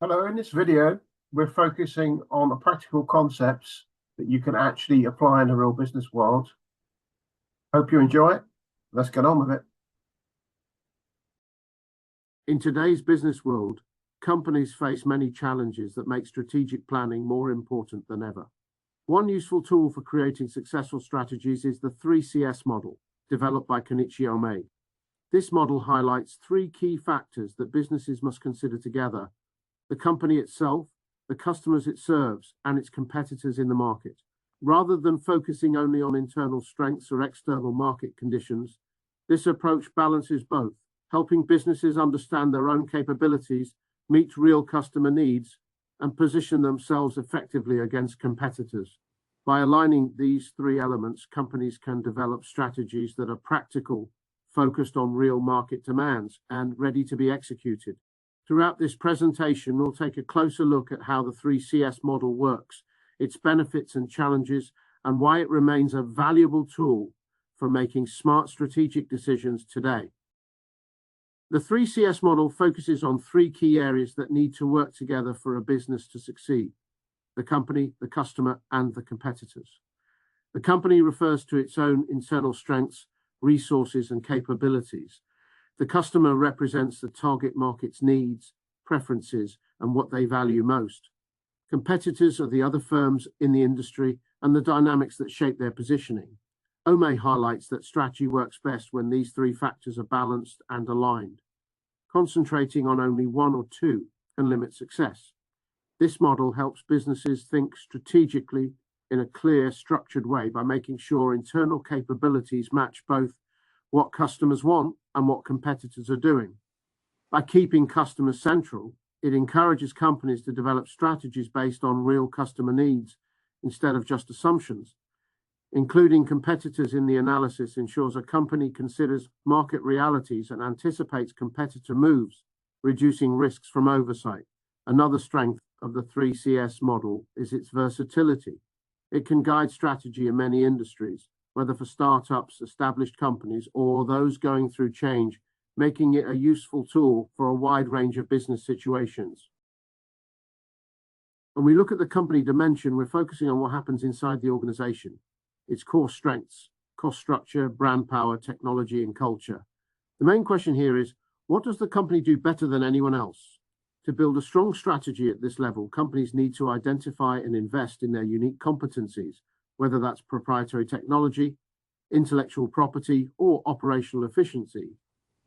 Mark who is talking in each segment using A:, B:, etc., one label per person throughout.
A: Hello, in this video, we're focusing on the practical concepts that you can actually apply in the real business world. Hope you enjoy it. Let's get on with it. In today's business world, companies face many challenges that make strategic planning more important than ever. One useful tool for creating successful strategies is the 3CS model, developed by Kenichi Ohmae. This model highlights three key factors that businesses must consider together: the company itself, the customers it serves, and its competitors in the market. Rather than focusing only on internal strengths or external market conditions, this approach balances both, helping businesses understand their own capabilities, meet real customer needs, and position themselves effectively against competitors. By aligning these three elements, companies can develop strategies that are practical, focused on real market demands, and ready to be executed. Throughout this presentation, we'll take a closer look at how the 3CS model works, its benefits and challenges, and why it remains a valuable tool for making smart strategic decisions today. The 3CS model focuses on three key areas that need to work together for a business to succeed: the company, the customer, and the competitors. The company refers to its own internal strengths, resources, and capabilities. The customer represents the target market's needs, preferences, and what they value most. Competitors are the other firms in the industry and the dynamics that shape their positioning. Ohmae highlights that strategy works best when these three factors are balanced and aligned. Concentrating on only one or two can limit success. This model helps businesses think strategically in a clear, structured way by making sure internal capabilities match both what customers want and what competitors are doing. By keeping customers central, it encourages companies to develop strategies based on real customer needs instead of just assumptions. Including competitors in the analysis ensures a company considers market realities and anticipates competitor moves, reducing risks from oversight. Another strength of the 3CS model is its versatility. It can guide strategy in many industries, whether for startups, established companies, or those going through change, making it a useful tool for a wide range of business situations. When we look at the company dimension, we're focusing on what happens inside the organization, its core strengths, cost structure, brand power, technology, and culture. The main question here is, what does the company do better than anyone else? To build a strong strategy at this level, companies need to identify and invest in their unique competencies, whether that's proprietary technology, intellectual property, or operational efficiency.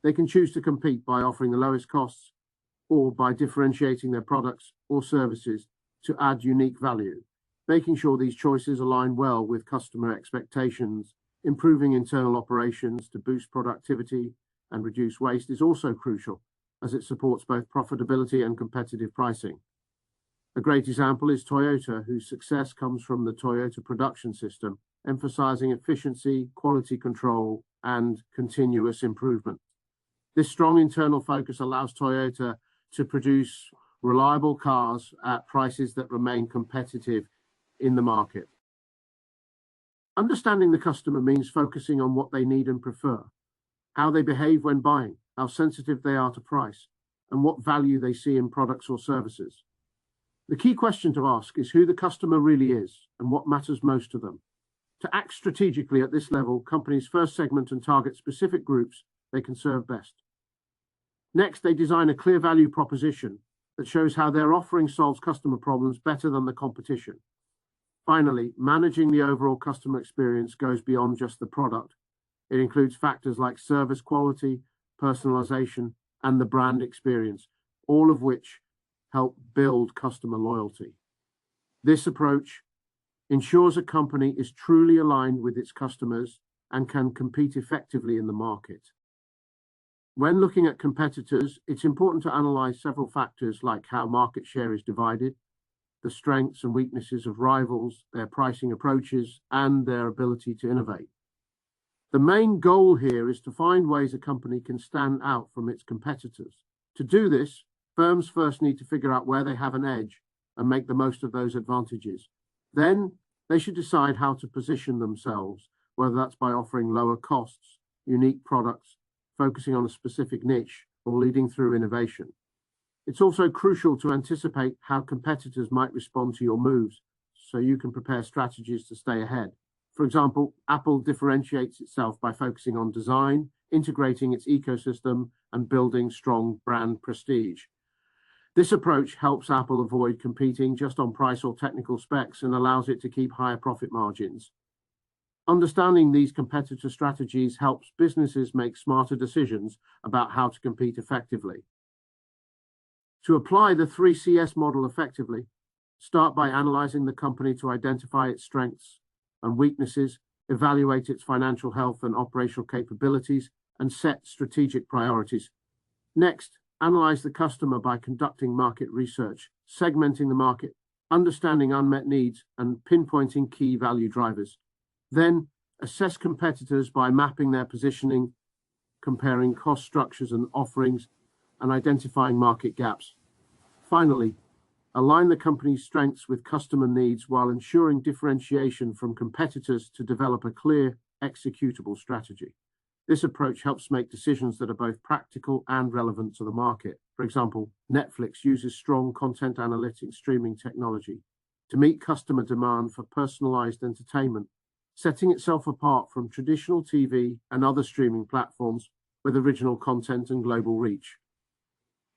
A: They can choose to compete by offering the lowest costs or by differentiating their products or services to add unique value. Making sure these choices align well with customer expectations, improving internal operations to boost productivity and reduce waste is also crucial, as it supports both profitability and competitive pricing. A great example is Toyota, whose success comes from the Toyota production system, emphasizing efficiency, quality control, and continuous improvement. This strong internal focus allows Toyota to produce reliable cars at prices that remain competitive in the market. Understanding the customer means focusing on what they need and prefer, how they behave when buying, how sensitive they are to price, and what value they see in products or services. The key question to ask is who the customer really is and what matters most to them. To act strategically at this level, companies first segment and target specific groups they can serve best. Next, they design a clear value proposition that shows how their offering solves customer problems better than the competition. Finally, managing the overall customer experience goes beyond just the product. It includes factors like service quality, personalization, and the brand experience, all of which help build customer loyalty. This approach ensures a company is truly aligned with its customers and can compete effectively in the market. When looking at competitors, it's important to analyze several factors like how market share is divided, the strengths and weaknesses of rivals, their pricing approaches, and their ability to innovate. The main goal here is to find ways a company can stand out from its competitors. To do this, firms first need to figure out where they have an edge and make the most of those advantages. Then they should decide how to position themselves, whether that's by offering lower costs, unique products, focusing on a specific niche, or leading through innovation. It's also crucial to anticipate how competitors might respond to your moves, so you can prepare strategies to stay ahead. For example, Apple differentiates itself by focusing on design, integrating its ecosystem, and building strong brand prestige. This approach helps Apple avoid competing just on price or technical specs and allows it to keep higher profit margins. Understanding these competitor strategies helps businesses make smarter decisions about how to compete effectively. To apply the 3CS model effectively, start by analyzing the company to identify its strengths and weaknesses, evaluate its financial health and operational capabilities, and set strategic priorities. Next, analyze the customer by conducting market research, segmenting the market, understanding unmet needs, and pinpointing key value drivers. Then, assess competitors by mapping their positioning, comparing cost structures and offerings, and identifying market gaps. Finally, align the company's strengths with customer needs while ensuring differentiation from competitors to develop a clear, executable strategy. This approach helps make decisions that are both practical and relevant to the market. For example, Netflix uses strong content analytics streaming technology to meet customer demand for personalized entertainment, setting itself apart from traditional TV and other streaming platforms with original content and global reach.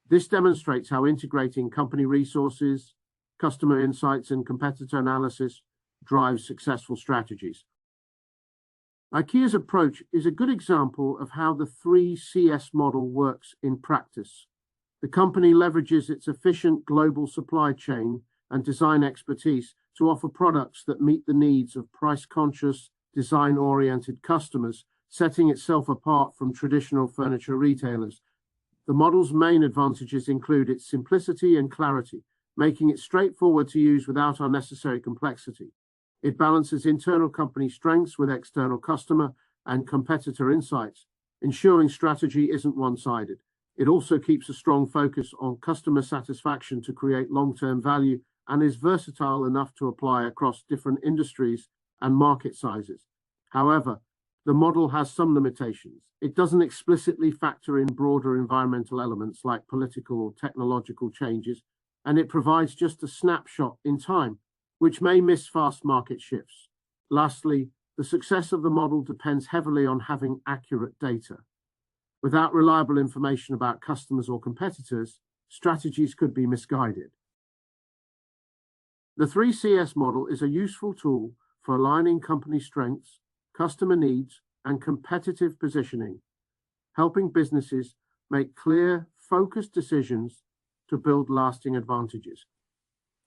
A: This demonstrates how integrating company resources, customer insights, and competitor analysis drives successful strategies. IKEA's approach is a good example of how the 3CS model works in practice. The company leverages its efficient global supply chain and design expertise to offer products that meet the needs of price-conscious, design-oriented customers, setting itself apart from traditional furniture retailers. The model's main advantages include its simplicity and clarity, making it straightforward to use without unnecessary complexity. It balances internal company strengths with external customer and competitor insights, ensuring strategy isn't one-sided. It also keeps a strong focus on customer satisfaction to create long-term value and is versatile enough to apply across different industries and market sizes. However, the model has some limitations. It doesn't explicitly factor in broader environmental elements like political or technological changes, and it provides just a snapshot in time, which may miss fast market shifts. Lastly, the success of the model depends heavily on having accurate data. Without reliable information about customers or competitors, strategies could be misguided. The 3CS model is a useful tool for aligning company strengths, customer needs, and competitive positioning, helping businesses make clear, focused decisions to build lasting advantages.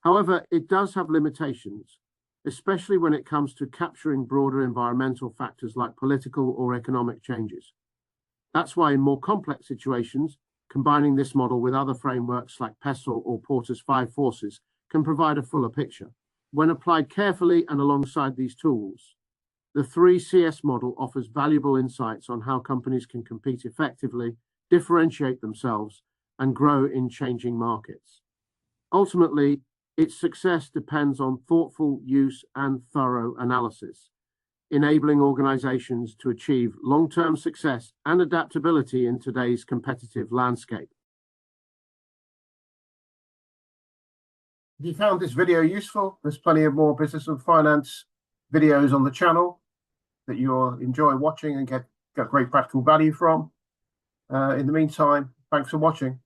A: However, it does have limitations, especially when it comes to capturing broader environmental factors like political or economic changes. That's why in more complex situations, combining this model with other frameworks like PESTLE or Porter's 5 Forces can provide a fuller picture. When applied carefully and alongside these tools, the 3CS model offers valuable insights on how companies can compete effectively, differentiate themselves, and grow in changing markets. Ultimately, its success depends on thoughtful use and thorough analysis, enabling organizations to achieve long-term success and adaptability in today's competitive landscape. If you found this video useful, there's plenty of more business and finance videos on the channel that you'll enjoy watching and get great practical value from. In the meantime, thanks for watching.